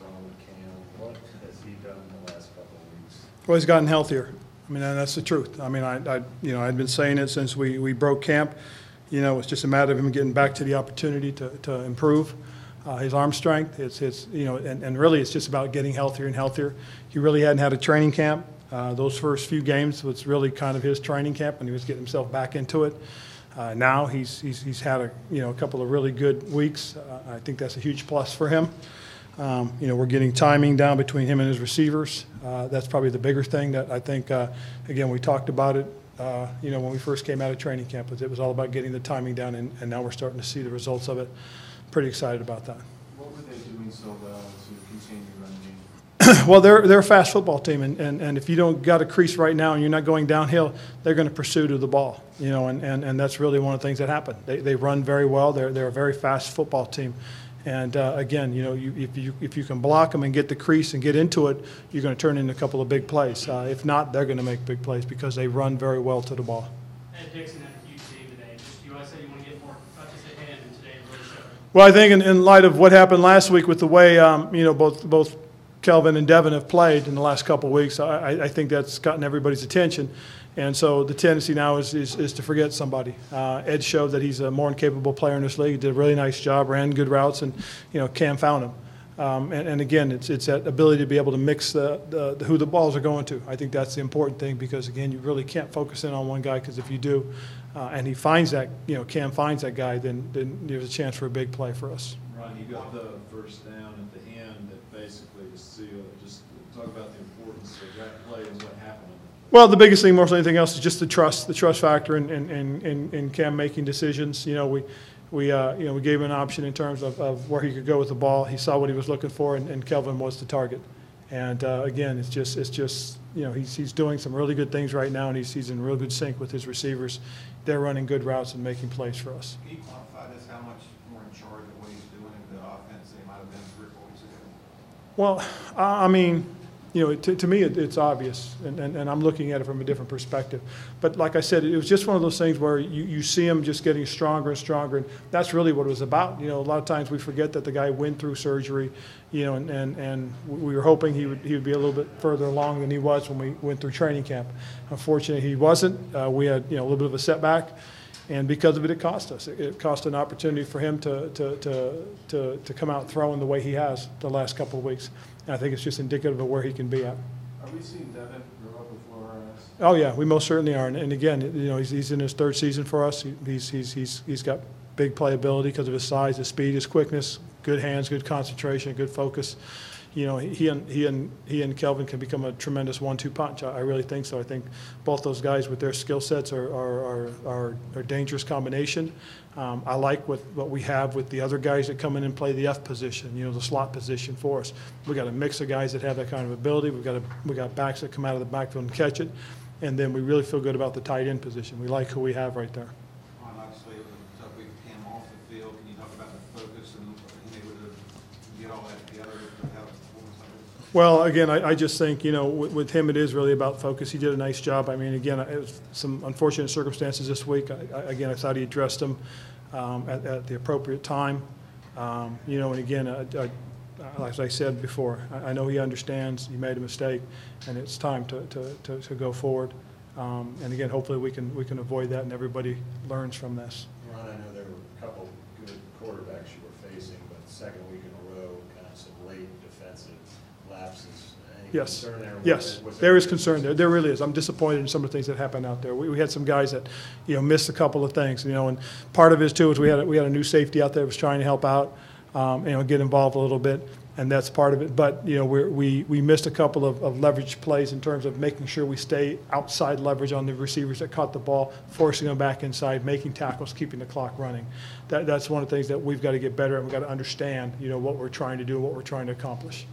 on with Cam. What has he done in the last couple of weeks? Well, he's gotten healthier. I mean, and that's the truth. I mean, I'd been saying it since we broke camp. You know, it's just a matter of him getting back to the opportunity to improve his arm strength. It's you know, and really it's just about getting healthier and healthier. He really hadn't had a training camp. Those first few games was really kind of his training camp, and he was getting himself back into it. Now he's had a couple of really good weeks. I think that's a huge plus for him. You know, we're getting timing down between him and his receivers. That's probably the bigger thing that I think. Again, we talked about it. You know, when we first came out of training camp, it was all about getting the timing down, and now we're starting to see the results of it. Pretty excited about that. What were they doing so well to continue running? Well, they're a fast football team, and if you don't got a crease right now and you're not going downhill, they're going to pursue to the ball. You know, and that's really one of the things that happen. They run very well. They're a very fast football team. And again, you know, if you can block them and get the crease and get into it, you're going to turn in a couple of big plays. If not, they're going to make big plays because they run very well to the ball. Ed Dixon had a huge game today. You always said you want to get more touches at hand, and today it really showed. Well, I think in light of what happened last week with the way you know both Kelvin and Devin have played in the last couple of weeks, I think that's gotten everybody's attention. And so the tendency now is to forget somebody. Ed showed that he's a more incapable player in this league. He did a really nice job, ran good routes, and you know Cam found him. And again, it's that ability to be able to mix who the balls are going to. I think that's the important thing because again, you really can't focus in on one guy because if you do, and he finds that, you know, Cam finds that guy, then there's a chance for a big play for us. Ron, you got the first down at the end that basically was sealed. Just talk about the importance of that play and what happened. Well, the biggest thing more than anything else is just the trust factor in Cam making decisions. You know, we gave him an option in terms of where he could go with the ball. He saw what he was looking for, and Kelvin was the target. And again, it's just you know he's doing some really good things right now, and he's in real good sync with his receivers. They're running good routes and making plays for us. Can you quantify this? How much more in charge of what he's doing in the offense than he might have been 3 or 4 weeks ago? Well, I mean, you know, to me it's obvious, and I'm looking at it from a different perspective. But like I said, it was just one of those things where you see him just getting stronger and stronger, and that's really what it was about. You know, a lot of times we forget that the guy went through surgery, you know, and we were hoping he would be a little bit further along than he was when we went through training camp. Unfortunately, he wasn't. We had, you know, a little bit of a setback. And because of it, it cost us. It cost an opportunity for him to come out throwing the way he has the last couple of weeks. And I think it's just indicative of where he can be at. Are we seeing Devin grow up before our eyes? Oh yeah, we most certainly are. And again, you know, he's in his 3rd season for us. He's got big playability because of his size, his speed, his quickness, good hands, good concentration, good focus. You know, he and Kelvin can become a tremendous 1-2 punch. I really think so. I think both those guys with their skill sets are a dangerous combination. I like what we have with the other guys that come in and play the F position, you know, the slot position for us. We got a mix of guys that have that kind of ability. We got backs that come out of the backfield and catch it, and then we really feel good about the tight end position. We like who we have right there. Obviously, it was a tough week for him off the field. Can you talk about the focus and being able to get all that together to have his performance like this? Well, again, I just think, you know, with him it is really about focus. He did a nice job. I mean, again, it was some unfortunate circumstances this week. I thought he addressed them at the appropriate time. You know, and again, like I said before, I know he understands he made a mistake, and it's time to go forward. And again, hopefully we can avoid that, and everybody learns from this. Ron, I know there were a couple good quarterbacks you were facing, but second week in a row, kind of some late defensive lapses. Any Yes. concern there? Yes, there is concern there. There really is. I'm disappointed in some of the things that happened out there. We had some guys that, you know, missed a couple of things, you know, and part of it too is we had a new safety out there that was trying to help out, you know, get involved a little bit, and that's part of it. But, you know, we missed a couple of leverage plays in terms of making sure we stay outside leverage on the receivers that caught the ball, forcing them back inside, making tackles, keeping the clock running. That's one of the things that we've got to get better at. We've got to understand, you know, what we're trying to do, what we're trying to accomplish.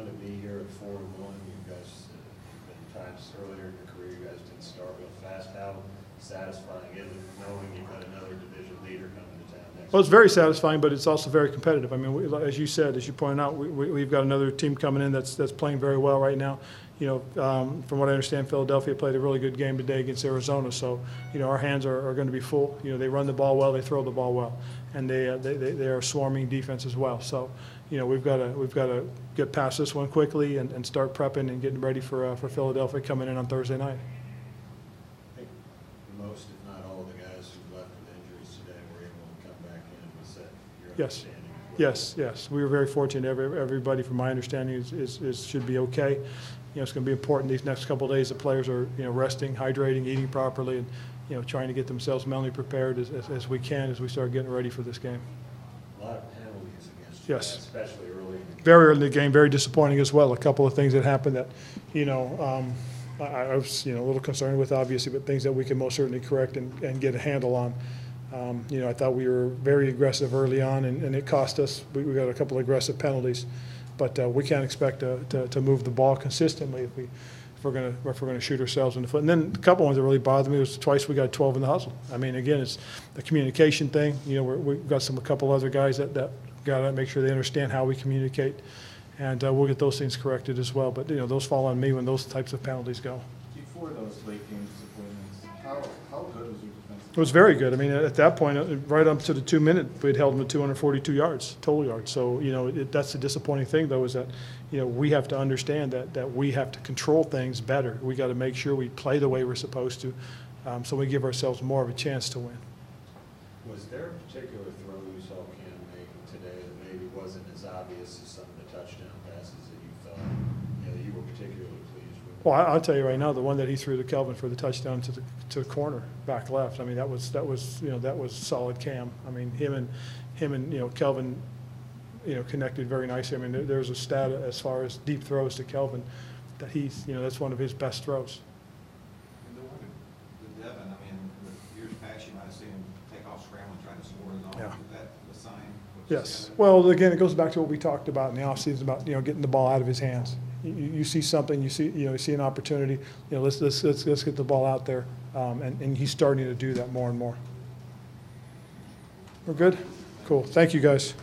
To be here at 4-1, you guys have been times earlier in your career, you guys didn't start real fast. How satisfying is it knowing you've got another division leader coming to town next? Well, it's very satisfying, but it's also very competitive. I mean, as you said, as you pointed out, we've got another team coming in that's playing very well right now. You know, from what I understand, Philadelphia played a really good game today against Arizona. So, you know, our hands are going to be full. You know, they run the ball well, they throw the ball well, and they are a swarming defense as well. So, you know, we've got to get past this one quickly and start prepping and getting ready for Philadelphia coming in on Thursday night. I think most, if not all, of the guys who left with injuries today were able to come back in. Was that your Yes. understanding? Yes. We were very fortunate. Everybody, from my understanding, should be okay. You know, it's going to be important these next couple of days. The players are, you know, resting, hydrating, eating properly, and, you know, trying to get themselves mentally prepared as we can as we start getting ready for this game. A lot of penalties against you, Yes. especially early in the game. Very early in the game, very disappointing as well. A couple of things that happened that, you know, I was, you know, a little concerned with, obviously, but things that we can most certainly correct and get a handle on. You know, I thought we were very aggressive early on, and it cost us. We got a couple of aggressive penalties, but we can't expect to move the ball consistently if we're going to shoot ourselves in the foot. And then a couple ones that really bothered me was twice we got 12 in the hustle. I mean, again, it's the communication thing. You know, we've got a couple other guys that got to make sure they understand how we communicate, and we'll get those things corrected as well. But, you know, those fall on me when those types of penalties go. Before those late game disappointments, how good was your defense? It was very good. I mean, at that point, right up to the 2 minute, we'd held them to 242 yards, total yards. So, you know, that's the disappointing thing, though, is that, you know, we have to understand that we have to control things better. We got to make sure we play the way we're supposed to, so we give ourselves more of a chance to win. Was there a particular throw you saw Cam make today that maybe wasn't as obvious as some of the touchdown passes that you felt, you know, you were particularly pleased with? Well, I'll tell you right now, the one that he threw to Kelvin for the touchdown to the corner back left. I mean, that was you know, that was solid Cam. I mean, him and you know, Kelvin, you know, connected very nicely. I mean, there's a stat as far as deep throws to Kelvin that he's, you know, that's one of his best throws. And the one to Devin, I mean, with years past, you might have seen him take off scrambling, trying to score his own. Yeah. Is that the sign? What you Yes. see out of it? Well, again, it goes back to what we talked about in the offseason about, you know, getting the ball out of his hands. You see something, you see an opportunity. You know, let's get the ball out there, and he's starting to do that more and more. We're good? Cool. Thank you, guys.